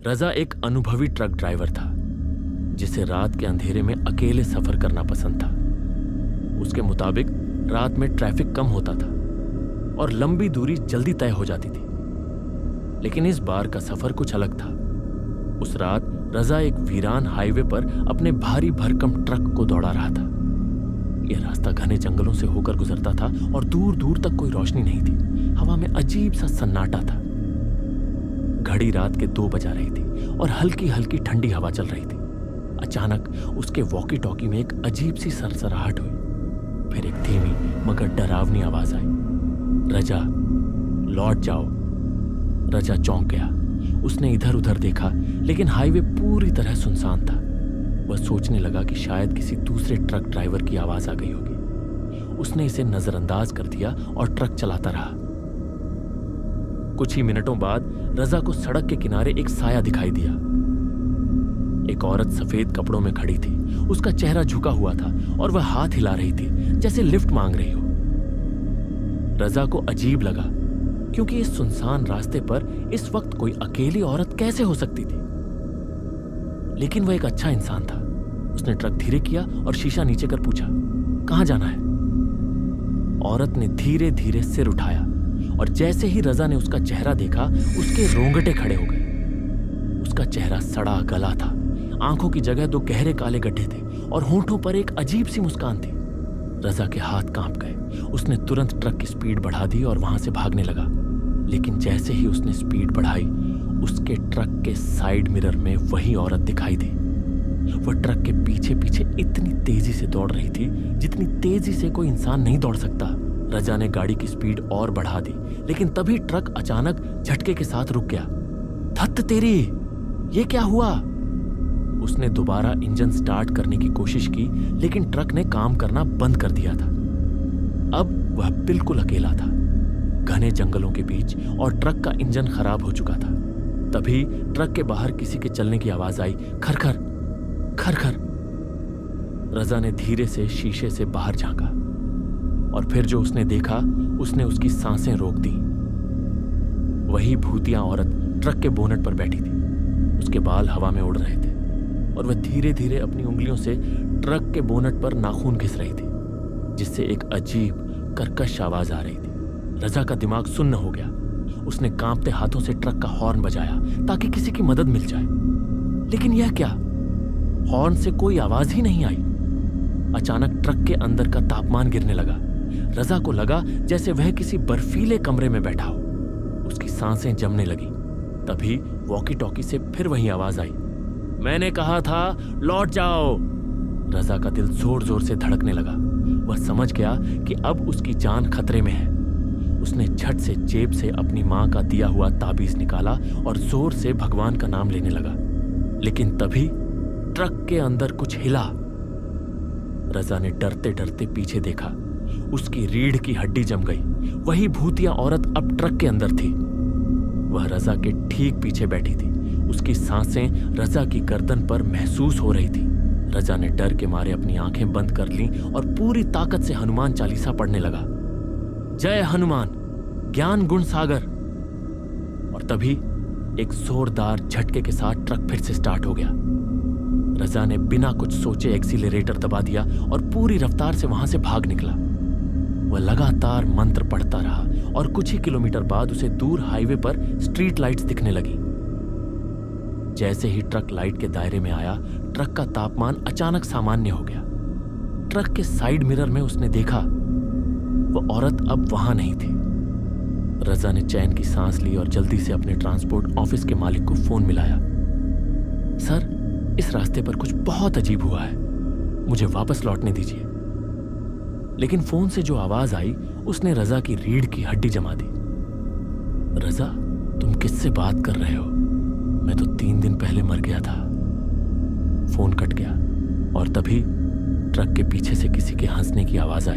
रजा एक अनुभवी truck driver था जिसे रात के अंधेरे में अकेले सफर करना पसंद था। उसके मुताबिक रात में ट्रैफिक कम होता था और लंबी दूरी जल्दी तय हो जाती थी। लेकिन इस बार का सफर कुछ अलग था। उस रात रजा एक वीरान हाईवे पर अपने भारी भरकम ट्रक को दौड़ा रहा था। यह रास्ता घने जंगलों से होकर गुजरता था और दूर दूर तक कोई रोशनी नहीं थी। हवा में अजीब सा सन्नाटा था। घड़ी रात के 2 बजा रही थी और हल्की हल्की ठंडी हवा चल रही थी। अचानक उसके वॉकी टॉकी में एक अजीब सी सरसराहट हुई। फिर एक धीमी मगर डरावनी आवाज आई, रजा लौट जाओ। रजा चौंक गया। उसने इधर उधर देखा लेकिन हाईवे पूरी तरह सुनसान था। वह सोचने लगा कि शायद किसी दूसरे ट्रक ड्राइवर की आवाज आ गई होगी। उसने इसे नजरअंदाज कर दिया और ट्रक चलाता रहा। कुछ ही मिनटों बाद रजा को सड़क के किनारे एक साया दिखाई दिया। एक औरत सफेद कपड़ों में खड़ी थी। उसका चेहरा झुका हुआ था और वह हाथ हिला रही थी जैसे लिफ्ट मांग रही हो। रजा को अजीब लगा क्योंकि इस सुनसान रास्ते पर इस वक्त कोई अकेली औरत कैसे हो सकती थी। लेकिन वह एक अच्छा इंसान था। उसने ट्रक धीरे किया और शीशा नीचे कर पूछा, कहां जाना है? औरत ने धीरे धीरे सिर उठाया और जैसे ही रजा ने उसका चेहरा देखा उसके रोंगटे खड़े हो गए। उसका चेहरा सड़ा गला था। आंखों की जगह 2 गहरे काले गड्ढे थे और होंठों पर एक अजीब सी मुस्कान थी। रजा के हाथ कांप गए। उसने तुरंत ट्रक की स्पीड बढ़ा दी और वहां से भागने लगा। लेकिन जैसे ही उसने स्पीड बढ़ाई उसके ट्रक के साइड मिरर में वही औरत दिखाई दी। वह ट्रक के पीछे पीछे इतनी तेजी से दौड़ रही थी जितनी तेजी से कोई इंसान नहीं दौड़ सकता। रजा ने गाड़ी की स्पीड और बढ़ा दी लेकिन तभी ट्रक अचानक झटके के साथ रुक गया। धत्त तेरी, ये क्या हुआ? उसने दोबारा इंजन स्टार्ट करने की कोशिश की लेकिन ट्रक ने काम करना बंद कर दिया था। अब वह बिल्कुल अकेला था, घने जंगलों के बीच, और ट्रक का इंजन खराब हो चुका था। तभी ट्रक के बाहर किसी के चलने की आवाज आई, खरखर खरखर। रजा ने धीरे से शीशे से बाहर झांका और फिर जो उसने देखा उसने उसकी सांसें रोक दी। वही भूतिया औरत ट्रक के बोनट पर बैठी थी। उसके बाल हवा में उड़ रहे थे और वह धीरे धीरे अपनी उंगलियों से ट्रक के बोनट पर नाखून घिस रही थी जिससे एक अजीब कर्कश आवाज आ रही थी। रजा का दिमाग सुन्न हो गया। उसने कांपते हाथों से ट्रक का हॉर्न बजाया ताकि किसी की मदद मिल जाए। लेकिन यह क्या? हॉर्न से कोई आवाज ही नहीं आई। अचानक ट्रक के अंदर का तापमान गिरने लगा। रजा को लगा जैसे वह किसी बर्फीले कमरे में बैठा हो। उसकी सांसें जमने लगी। तभी वॉकी टॉकी से फिर वही आवाज आई, मैंने कहा था लौट जाओ। रजा का दिल जोर जोर से धड़कने लगा। वह समझ गया कि अब उसकी जान खतरे में है। उसने झट से जेब से अपनी मां का दिया हुआ ताबीज निकाला और जोर से भगवान का नाम लेने लगा। लेकिन तभी ट्रक के अंदर कुछ हिला। रजा ने डरते डरते पीछे देखा। उसकी रीढ़ की हड्डी जम गई। वही भूतिया औरत अब ट्रक के अंदर थी। वह रजा के ठीक पीछे बैठी थी। उसकी सांसें रजा की गर्दन पर महसूस हो रही थी। रजा ने डर के मारे अपनी आंखें बंद कर लीं और पूरी ताकत से हनुमान चालीसा पढ़ने लगा, जय हनुमान ज्ञान गुण सागर। और तभी एक जोरदार झटके के साथ ट्रक फिर से स्टार्ट हो गया। रजा ने बिना कुछ सोचे एक्सीलरेटर दबा दिया और पूरी रफ्तार से वहां से भाग निकला। वह लगातार मंत्र पढ़ता रहा और कुछ ही किलोमीटर बाद उसे दूर हाईवे पर स्ट्रीट लाइट्स दिखने लगी। जैसे ही ट्रक लाइट के दायरे में आया, ट्रक का तापमान अचानक सामान्य हो गया। ट्रक के साइड मिरर में उसने देखा वह औरत अब वहां नहीं थी। रजा ने चैन की सांस ली और जल्दी से अपने ट्रांसपोर्ट ऑफिस के मालिक को फोन मिलाया। सर, इस रास्ते पर कुछ बहुत अजीब हुआ है, मुझे वापस लौटने दीजिए। लेकिन फोन से जो आवाज आई उसने रजा की रीढ़ की हड्डी जमा दी। रजा, तुम किससे बात कर रहे हो? मैं तो 3 दिन पहले मर गया था। फोन कट गया और तभी ट्रक के पीछे से किसी के हंसने की आवाज आई।